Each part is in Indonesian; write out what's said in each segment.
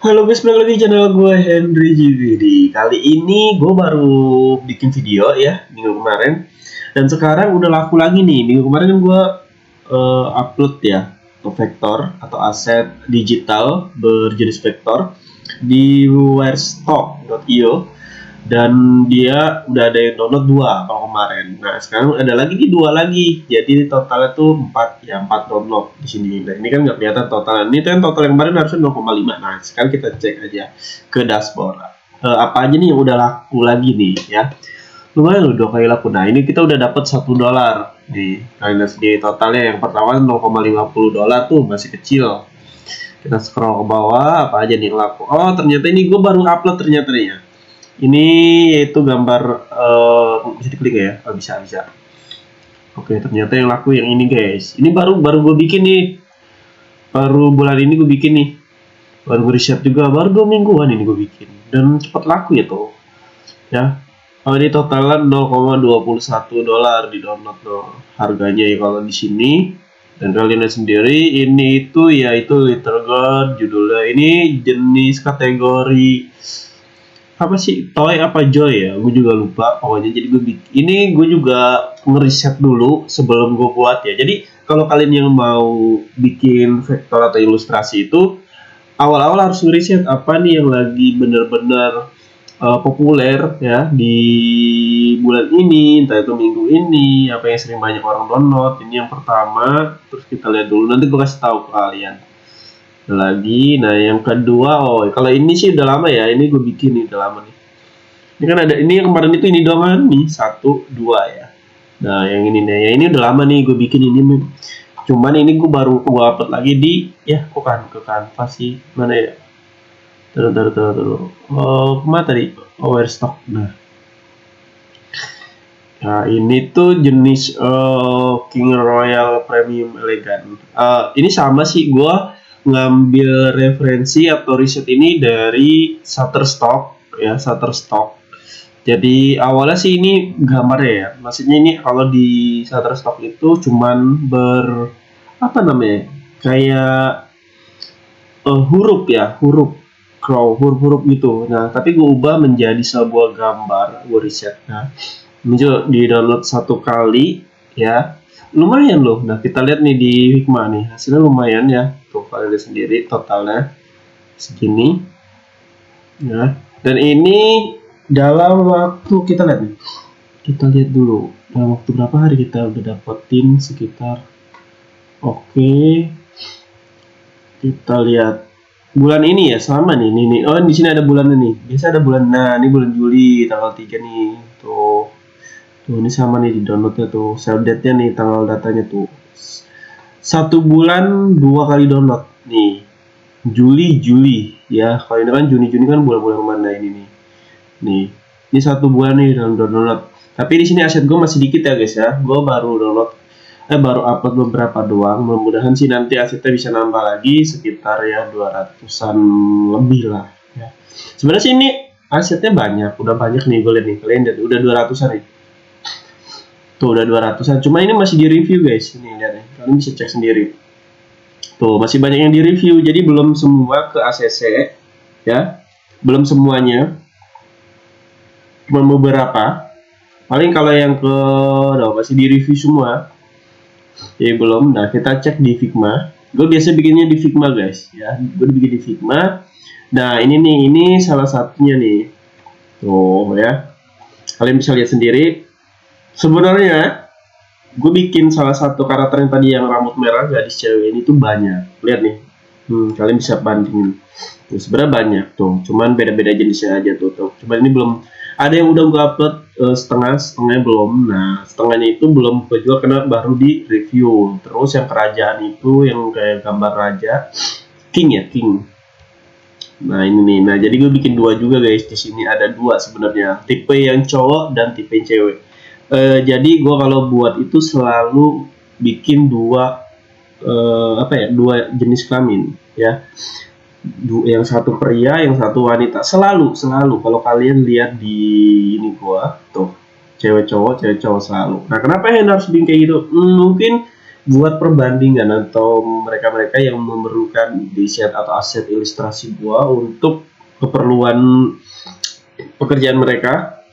Halo guys, balik lagi di channel gue Henry GVD. Kali ini gue baru bikin video ya minggu kemarin, dan sekarang udah laku lagi nih. Minggu kemarin kan gue upload ya ke vektor atau aset digital berjenis vektor di wirestock.io, dan dia udah ada yang download 2 kalau kemarin. Nah sekarang ada lagi nih 2 lagi, jadi totalnya tuh 4 ya, 4 download di sini. Nah ini kan nggak kelihatan total, ini kan total yang kemarin harusnya 0,5. Nah sekarang kita cek aja ke dashboard. Apa aja nih yang udah laku lagi nih ya. Lumayan loh 2 kali laku. Nah ini kita udah dapat $1 nih. Kalian lihat di totalnya, yang pertama 0,50 dolar tuh masih kecil. Kita scroll ke bawah, apa aja nih yang laku. Oh ternyata ini gue baru upload ternyata nih ya. Ini yaitu gambar, bisa diklik ya? Oh, bisa. Oke, ternyata yang laku yang ini guys. Ini baru gue bikin nih. Baru bulan ini gue bikin nih. Baru gue riset juga, baru 2 mingguan ini gue bikin. Dan cepat laku ya tuh. Ya. Oh, ini totalnya 0,21 dolar di download tuh. Harganya ya kalau di sini. Dan kalian lihat sendiri, ini itu yaitu Little God judulnya. Ini jenis kategori apa sih, toy apa joy ya, gue juga lupa pokoknya. Jadi gue juga ngeriset dulu sebelum gue buat ya. Jadi kalau kalian yang mau bikin vektor atau ilustrasi itu awal-awal harus ngeriset apa nih yang lagi bener-bener populer ya di bulan ini, entah itu minggu ini, apa yang sering banyak orang download. Ini yang pertama, terus kita lihat dulu, nanti gue kasih tahu ke kalian lagi. Nah yang kedua, oh kalau ini sih udah lama ya, ini gue bikin nih udah lama nih. Ini kan ada, ini yang kemarin itu ini doang kan nih, 1 2 ya. Nah yang ini nih, yang ini udah lama nih gue bikin ini nih. Cuman ini gue baru gue upload lagi di ya kok kan ke Canva sih, mana ya, terus oh kemana tadi, Overstock. Nah ini tuh jenis King Royal Premium Elegant. Ini sama sih, gue ngambil referensi atau riset ini dari Shutterstock ya, Shutterstock. Jadi awalnya sih ini gambarnya ya, maksudnya ini kalau di Shutterstock itu cuman apa namanya, kayak huruf ya, huruf gitu. Nah tapi gue ubah menjadi sebuah gambar, gue riset. Nah muncul di download 1 kali ya, lumayan loh. Nah kita lihat nih di Figma nih, hasilnya lumayan ya, tuh kalian lihat sendiri totalnya segini ya. Dan ini dalam waktu, kita lihat nih, kita lihat dulu dalam waktu berapa hari kita udah dapetin sekitar. Oke, kita lihat bulan ini ya, sama nih. Oh di sini ada bulan ini, biasa ada bulan. Nah ini bulan Juli tanggal 3 nih, tuh ini sama nih di downloadnya tuh, save date-nya nih, tanggal datanya tuh 1 bulan 2 kali download nih, Juli ya. Kalau ini kan Juni kan bulan-bulan mana ini nih, ini 1 bulan nih dalam download. Tapi di sini aset gue masih dikit ya guys ya, gue baru upload beberapa doang. Mudah-mudahan sih nanti asetnya bisa nambah lagi sekitar ya 200-an lebih lah ya. Sebenarnya sih ini asetnya banyak, udah banyak nih, gue lihat nih, kalian lihat udah 200-an nih. Tuh udah 200-an, cuma ini masih di review guys. Ini lihat nih, kalian bisa cek sendiri. Tuh masih banyak yang di review, jadi belum semua ke ACC ya, belum semuanya, cuma beberapa. Paling kalau yang ke masih di review semua, ya belum. Nah kita cek di Figma. Gue biasa bikinnya di Figma guys ya, gue bikin di Figma. Nah ini nih, ini salah satunya nih, tuh ya, kalian bisa lihat sendiri. Sebenarnya gue bikin salah satu karakter yang tadi yang rambut merah, gadis cewek ini tuh banyak. Lihat nih, kalian bisa bandingin. Tuh, sebenarnya banyak tuh, cuman beda-beda jenisnya aja tuh. Cuman ini belum ada yang udah gue upload setengahnya belum. Nah setengahnya itu belum gue jual karena baru di review. Terus yang kerajaan itu yang kayak gambar raja, king. Nah ini nih, nah jadi gue bikin 2 juga guys. Di sini ada 2 sebenarnya, tipe yang cowok dan tipe yang cewek. Jadi gue kalau buat itu selalu bikin 2 2 jenis kelamin ya. Yang satu pria, yang satu wanita, selalu kalau kalian lihat di ini gua tuh, cewek cowok selalu. Nah kenapa yang harus bikin kayak gitu? Mungkin buat perbandingan atau mereka-mereka yang memerlukan desain atau aset ilustrasi gua untuk keperluan pekerjaan mereka,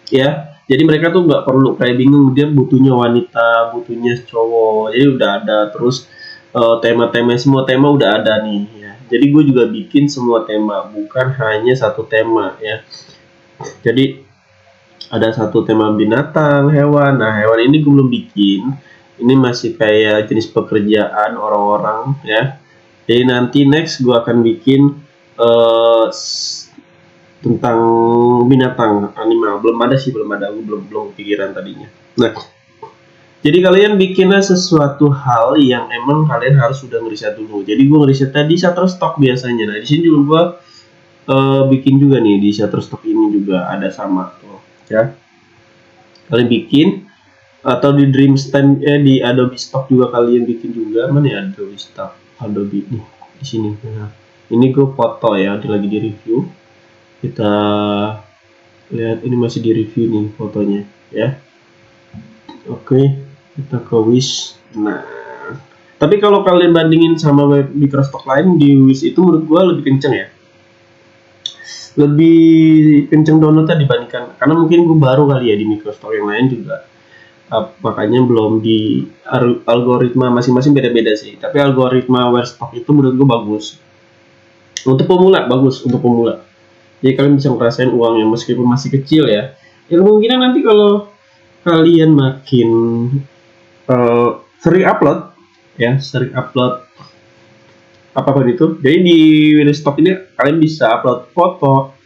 ya. Jadi mereka tuh nggak perlu kayak bingung dia butuhnya wanita, butuhnya cowok. Jadi udah ada terus tema-tema, semua tema udah ada nih ya. Jadi gue juga bikin semua tema, bukan hanya satu tema ya. Jadi ada satu tema binatang, hewan. Nah, hewan ini gue belum bikin. Ini masih kayak jenis pekerjaan orang-orang ya. Jadi nanti next gue akan bikin uh, tentang binatang, animal. Belum ada sih, belum ada. Gue belum pikiran tadinya. Nah, jadi kalian bikinlah sesuatu hal yang emang kalian harus sudah ngeriset dulu. Jadi gue ngeriset tadi Shutterstock biasanya. Nah, di sini juga gue bikin juga nih di Shutterstock ini juga ada sama tuh ya. Kalian bikin atau di Dreamstand di Adobe Stock juga kalian bikin juga. Mana ya Adobe Stock? Adobe nih di sini. Nah, ini gue foto ya, lagi di review. Kita lihat ini masih di review nih fotonya ya. Oke, kita ke Wish. Nah, tapi kalau kalian bandingin sama web Microstock lain, di Wish itu menurut gue lebih kenceng ya. Lebih kenceng downloadnya dibandingkan, karena mungkin gue baru kali ya di Microstock, yang lain juga makanya belum di algoritma masing-masing beda-beda sih. Tapi algoritma Webstock itu menurut gue bagus untuk pemula, bagus untuk pemula. Jadi kalian bisa ngerasain uangnya meskipun masih kecil ya. Ya kemungkinan nanti kalau kalian makin sering upload ya, sering upload apapun itu. Jadi di Webstock ini kalian bisa upload foto,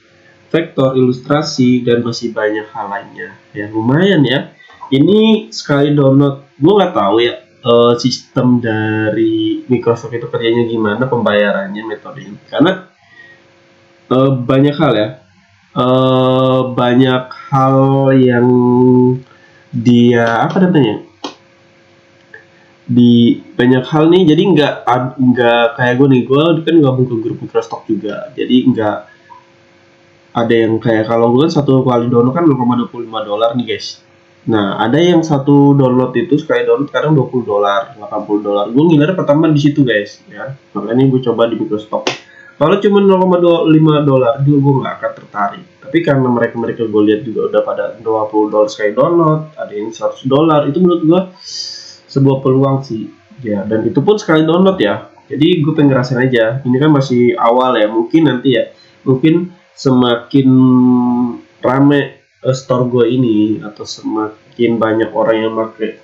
vektor, ilustrasi, dan masih banyak hal lainnya. Ya lumayan ya. Ini sekali download, gue nggak tahu ya sistem dari Microsoft itu kerjanya gimana, pembayarannya, metodenya. Karena banyak hal ya, banyak hal yang dia apa namanya, di banyak hal nih. Jadi nggak kayak gue nih, gue kan gabung ke grup Microsoft juga. Jadi nggak ada yang kayak, kalau gue kan satu kali download kan $0,25 nih guys. Nah, ada yang satu download itu sekali download kadang $20, $80. Gue ngiler pertama di situ guys, ya. Makanya gue coba di Microsoft. Kalau cuma $0,5 juga gue nggak akan tertarik. Tapi karena mereka gue lihat juga udah pada $20 sekali download, ada yang $100, itu menurut gue sebuah peluang sih. Ya, dan itu pun sekali download ya. Jadi gue pengen ngerasain aja. Ini kan masih awal ya. Mungkin nanti ya, mungkin semakin rame store gue ini atau semakin banyak orang yang pakai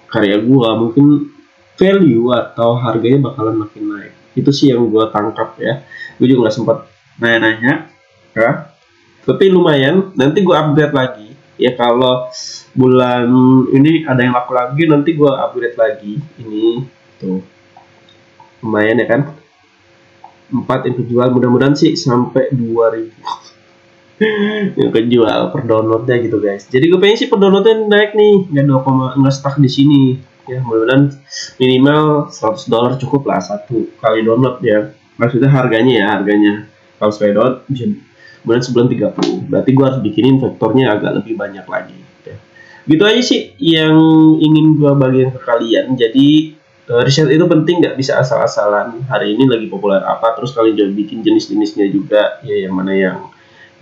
karya gue, mungkin value atau harganya bakalan makin naik. Itu sih yang gue tangkap ya. Gue juga nggak sempat nanya-nanya ya, tapi lumayan. Nanti gue upgrade lagi ya, kalau bulan ini ada yang laku lagi nanti gue upgrade lagi. Ini tuh lumayan ya kan, 4 yang kejual, mudah-mudahan sih sampai 2000 yang kejual per downloadnya gitu guys. Jadi gue pengen sih per downloadnya naik nih, nggak stuck di sini ya. Mudah-mudahan minimal $100 cukup lah satu kali download ya. Maksudnya harganya kalau sekali download bisa bulan sebulan 30. Berarti gue harus bikinin vektornya agak lebih banyak lagi ya. Gitu aja sih yang ingin gue bagiin ke kalian. Jadi riset itu penting, nggak bisa asal-asalan. Hari ini lagi populer apa, terus kalian juga bikin jenis-jenisnya juga ya, yang mana yang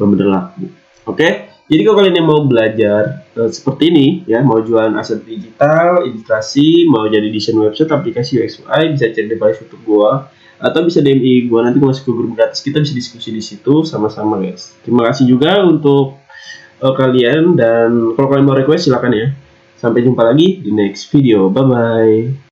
benar-benar laku. Oke, jadi kalau kalian yang mau belajar seperti ini ya, mau jualan aset digital, ilustrasi, mau jadi desain website, aplikasi UX UI, bisa cek di playlist YouTube gua atau bisa DM gua, nanti gua masuk ke grup gratis, kita bisa diskusi di situ sama-sama guys. Terima kasih juga untuk kalian, dan kalau kalian mau request silakan ya. Sampai jumpa lagi di next video. Bye bye.